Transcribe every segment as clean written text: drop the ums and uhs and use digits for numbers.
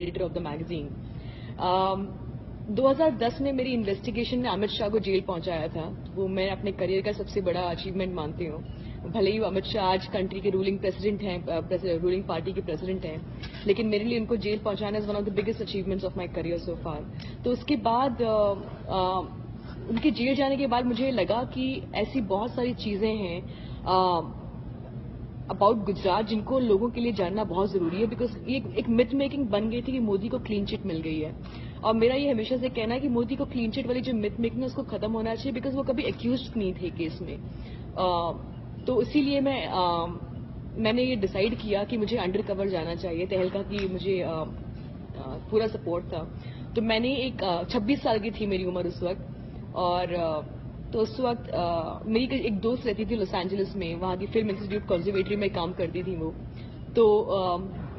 Editor of the magazine. 2010 में मेरी investigation ने अमित शाह को जेल पहुंचाया था। वो मैं अपने करियर का सबसे बड़ा अचीवमेंट मानती हूँ। भले ही अमित शाह आज कंट्री के रूलिंग प्रेसिडेंट हैं, रूलिंग पार्टी के प्रेसिडेंट हैं, लेकिन मेरे लिए उनको जेल पहुंचाना is one of the biggest achievements of my career so far. तो उसके बाद उनके जेल जाने के बाद मुझे लगा कि ऐसी बहुत सारी चीजें हैं अबाउट गुजरात जिनको लोगों के लिए जानना बहुत जरूरी है, बिकॉज ये एक मिथ मेकिंग बन गई थी कि मोदी को क्लीन चिट मिल गई है। और मेरा ये हमेशा से कहना है कि मोदी को क्लीन चिट वाली जो मिथ मेकिंग है उसको खत्म होना चाहिए, बिकॉज वो कभी एक्यूज नहीं थे केस में। तो इसीलिए मैंने ये डिसाइड किया कि मुझे अंडर कवर जाना चाहिए। तहलका की मुझे पूरा सपोर्ट था। तो मैंने 26 साल की थी मेरी उम्र उस वक्त, और तो उस वक्त मेरी एक दोस्त रहती थी लॉस एंजलिस में, वहाँ की फिल्म इंस्टीट्यूट कंजर्वेटरी में काम करती थी वो। तो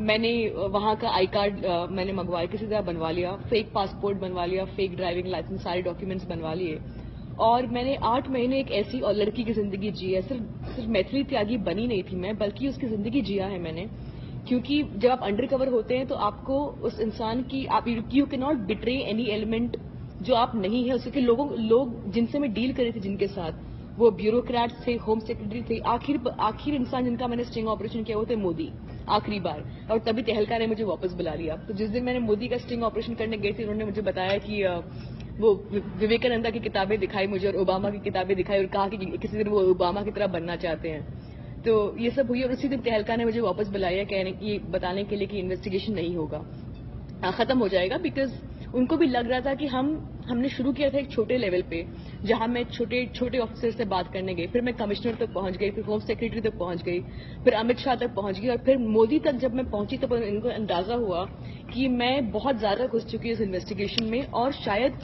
मैंने वहाँ का आई कार्ड मैंने मंगवाया, किसी तरह बनवा लिया, फेक पासपोर्ट बनवा लिया, फेक ड्राइविंग लाइसेंस, सारे डॉक्यूमेंट्स बनवा लिए। और मैंने 8 महीने एक ऐसी और लड़की की जिंदगी जी है। सिर्फ मैथिली त्यागी बनी नहीं थी मैं, बल्कि उसकी जिंदगी जिया है मैंने। क्योंकि जब आप अंडर कवर होते हैं तो आपको उस इंसान की you can not betray any element जो आप नहीं है उसके। लोग जिनसे मैं डील कर रही थी, जिनके साथ, वो ब्यूरोक्रेट्स थे, होम सेक्रेटरी थे। आखिर इंसान जिनका मैंने स्टिंग ऑपरेशन किया वो थे मोदी, आखिरी बार। और तभी तहलका ने मुझे वापस बुला लिया। तो जिस दिन मैंने मोदी का स्टिंग ऑपरेशन करने गई थी, उन्होंने मुझे बताया कि वो विवेकानंदा की किताबें दिखाई मुझे और ओबामा की किताबें दिखाई, और कहा कि किसी दिन वो ओबामा की तरह बनना चाहते हैं। तो ये सब हुई, और उसी दिन तहलका ने मुझे वापस बुलाया बताने के लिए कि इन्वेस्टिगेशन नहीं होगा, खत्म हो जाएगा। बिकॉज उनको भी लग रहा था कि हमने शुरू किया था एक छोटे लेवल पे, जहां मैं छोटे ऑफिसर से बात करने गई, फिर मैं कमिश्नर तक पहुंच गई, फिर होम सेक्रेटरी तक पहुंच गई, फिर अमित शाह तक पहुंच गई, और फिर मोदी तक जब मैं पहुंची तब इनको अंदाजा हुआ कि मैं बहुत ज्यादा घुस चुकी हूँ इस इन्वेस्टिगेशन में। और शायद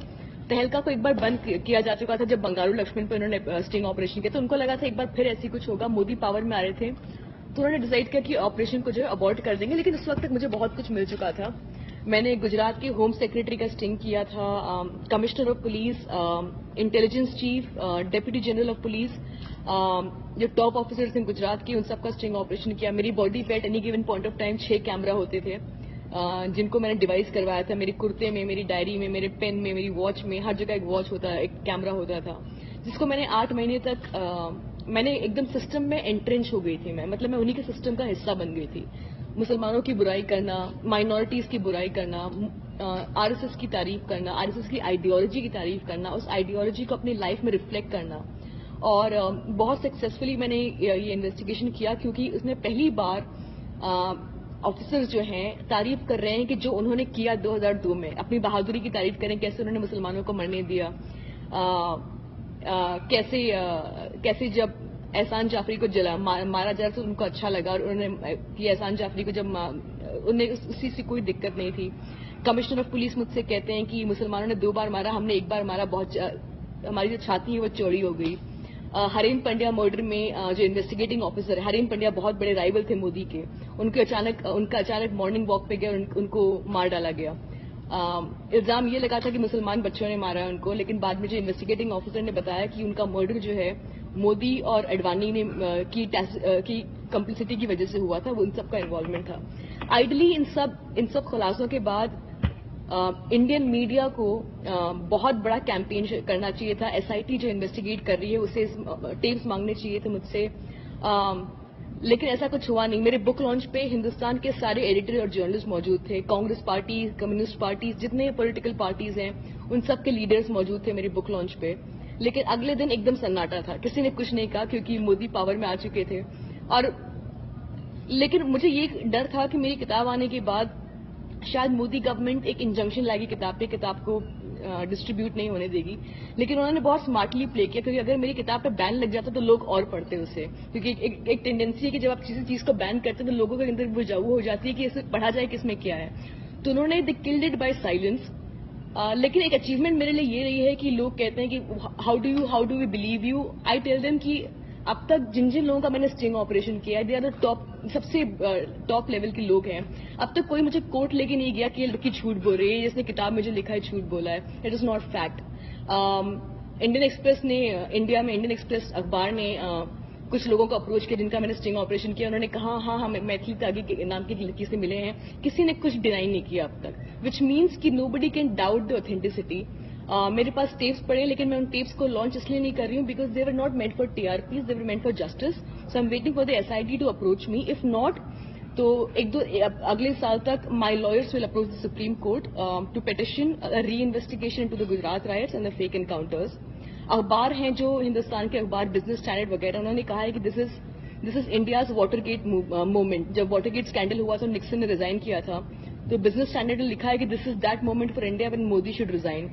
तहलका को एक बार बंद किया जा चुका था जब बंगारू लक्ष्मण पर उन्होंने स्टिंग ऑपरेशन किया, तो उनको लगा था एक बार फिर ऐसी कुछ होगा। मोदी पावर में आ रहे थे, तो उन्होंने डिसाइड किया कि ऑपरेशन को जो है अबॉर्ट कर देंगे। लेकिन उस वक्त तक मुझे बहुत कुछ मिल चुका था। मैंने गुजरात के होम सेक्रेटरी का स्टिंग किया था, commissioner of police, intelligence chief, deputy general of police, जो टॉप ऑफिसर्स हैं गुजरात के, उन सबका स्टिंग ऑपरेशन किया। मेरी बॉडी पे at any given point of time 6 camera होते थे, जिनको मैंने डिवाइस करवाया था। मेरे कुर्ते में, मेरी डायरी में, मेरे पेन में, मेरी वॉच में, हर जगह एक वॉच होता, एक कैमरा होता था, जिसको मैंने 8 महीने तक मैंने एकदम सिस्टम में एंट्रेंच हो गई थी मैं उन्हीं के सिस्टम का हिस्सा बन गई थी। मुसलमानों की बुराई करना, माइनॉरिटीज की बुराई करना, आरएसएस की तारीफ करना, आरएसएस की आइडियोलॉजी की तारीफ करना, उस आइडियोलॉजी को अपनी लाइफ में रिफ्लेक्ट करना। और बहुत सक्सेसफुली मैंने ये इन्वेस्टिगेशन किया, क्योंकि उसने पहली बार ऑफिसर्स जो हैं तारीफ कर रहे हैं कि जो उन्होंने किया 2002 में, अपनी बहादुरी की तारीफ करें, कैसे उन्होंने मुसलमानों को मरने दिया, कैसे जब एहसान जाफरी को मारा जा रहा था उनको अच्छा लगा, और उन्होंने कि एहसान जाफरी को जब उन्हें उसी से कोई दिक्कत नहीं थी। कमिश्नर ऑफ पुलिस मुझसे कहते हैं कि मुसलमानों ने 2 बार मारा, हमने 1 बार मारा, बहुत हमारी जो छाती है वो चौड़ी हो गई। हरीन पंड्या मर्डर में जो इन्वेस्टिगेटिंग ऑफिसर है, हरीन पंड्या बहुत बड़े राइवल थे मोदी के, उनका अचानक मॉर्निंग वॉक पे गया और उनको मार डाला गया। इल्जाम ये लगा था कि मुसलमान बच्चों ने मारा है उनको, लेकिन बाद में जो इन्वेस्टिगेटिंग ऑफिसर ने बताया कि उनका मर्डर जो है मोदी और अडवाणी ने की कंप्लिसिटी की वजह से हुआ था, वो इन सब का इन्वॉल्वमेंट था। आइडली इन सब खुलासों के बाद इंडियन मीडिया को बहुत बड़ा कैंपेन करना चाहिए था। एसआईटी जो इन्वेस्टिगेट कर रही है उसे टेप्स मांगने चाहिए थे मुझसे, लेकिन ऐसा कुछ हुआ नहीं। मेरे बुक लॉन्च पे हिंदुस्तान के सारे एडिटर और जर्नलिस्ट मौजूद थे, कांग्रेस पार्टी, कम्युनिस्ट पार्टी, जितने पॉलिटिकल पार्टीज हैं उन सब के लीडर्स मौजूद थे मेरे बुक लॉन्च पे। लेकिन अगले दिन एकदम सन्नाटा था, किसी ने कुछ नहीं कहा, क्योंकि मोदी पावर में आ चुके थे। और लेकिन मुझे ये डर था कि मेरी किताब आने के बाद शायद मोदी गवर्नमेंट एक इंजंक्शन लाएगी किताब को डिस्ट्रीब्यूट नहीं होने देगी। लेकिन उन्होंने बहुत स्मार्टली प्ले किया, क्योंकि अगर मेरी किताब पे बैन लग जाता तो लोग और पढ़ते उसे, क्योंकि एक टेंडेंसी है कि जब आप किसी चीज को बैन करते हैं तो लोगों के अंदर वो हो जाती है कि इसे पढ़ा जाए कि इसमें क्या है। तो उन्होंने the killed it by silence. लेकिन एक अचीवमेंट मेरे लिए ये रही है कि लोग कहते हैं कि how do we believe you. I tell them कि अब तक जिन लोगों का मैंने स्टिंग ऑपरेशन किया है, दे आर द सबसे टॉप लेवल के लोग हैं। अब तक कोई मुझे कोर्ट लेके नहीं गया कि ये लड़की झूठ बोल रही है, जिसने किताब में जो लिखा है झूठ बोला है। It is not fact. Indian express ने, इंडिया में इंडियन एक्सप्रेस अखबार ने कुछ लोगों को अप्रोच किया जिनका मैंने स्टिंग ऑपरेशन किया, उन्होंने कहा हाँ हम मैथिली त्यागी के नाम की लड़की से मिले हैं, किसी ने कुछ डिनाई नहीं किया अब तक, विच मीन्स कि nobody can doubt the authenticity. मेरे पास टेप्स पड़े हैं, लेकिन मैं उन टेप्स को लॉन्च इसलिए नहीं कर रही हूँ because they were not meant for TRPs, they were meant for justice. So I am waiting for the SIT to approach me. If not तो अगले साल तक my lawyers will approach the supreme court to petition re investigation into the Gujarat riots and the fake encounters. अखबार हैं जो हिंदुस्तान के अखबार, business standard वगैरह, उन्होंने कहा है कि this is India's Watergate moment. जब वाटरगेट स्कैंडल हुआ तो निक्सन ने रिजाइन किया था, तो बिजनेस स्टैंडर्ड ने लिखा है कि this is that moment for India when Modi should resign.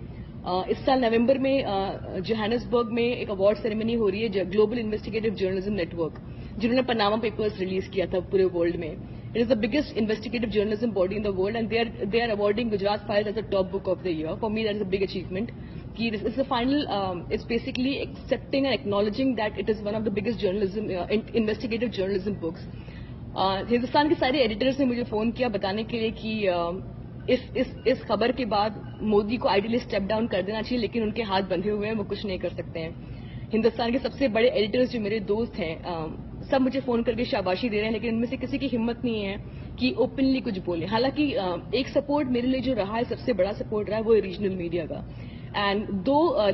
इस साल नवंबर में जोहानिसबर्ग में एक अवार्ड सेरेमनी हो रही है ग्लोबल इन्वेस्टिगेटिव जर्नलिज्म नेटवर्क, जिन्होंने पनामा पेपर्स रिलीज किया था पूरे वर्ल्ड में. It is the biggest investigative journalism body in the world and they are awarding Gujarat files as the top book of the year. For me that is a big achievement. It's the final, it's basically accepting and acknowledging that it is one of the biggest journalism, investigative journalism books. Hindustan के सारे editors ने मुझे phone किया बताने के लिए कि इस खबर के बाद मोदी को आइडियली स्टेप डाउन कर देना चाहिए, लेकिन उनके हाथ बंधे हुए हैं, वो कुछ नहीं कर सकते हैं. हिंदुस्तान के सबसे बड़े एडिटर्स जो मेरे दोस्त हैं, सब मुझे फोन करके शाबाशी दे रहे हैं, लेकिन उनमें से किसी की हिम्मत नहीं है कि ओपनली कुछ बोले. हालांकि एक सपोर्ट मेरे लिए जो रहा है, सबसे बड़ा सपोर्ट रहा है, वो रीजनल मीडिया का. एंड दो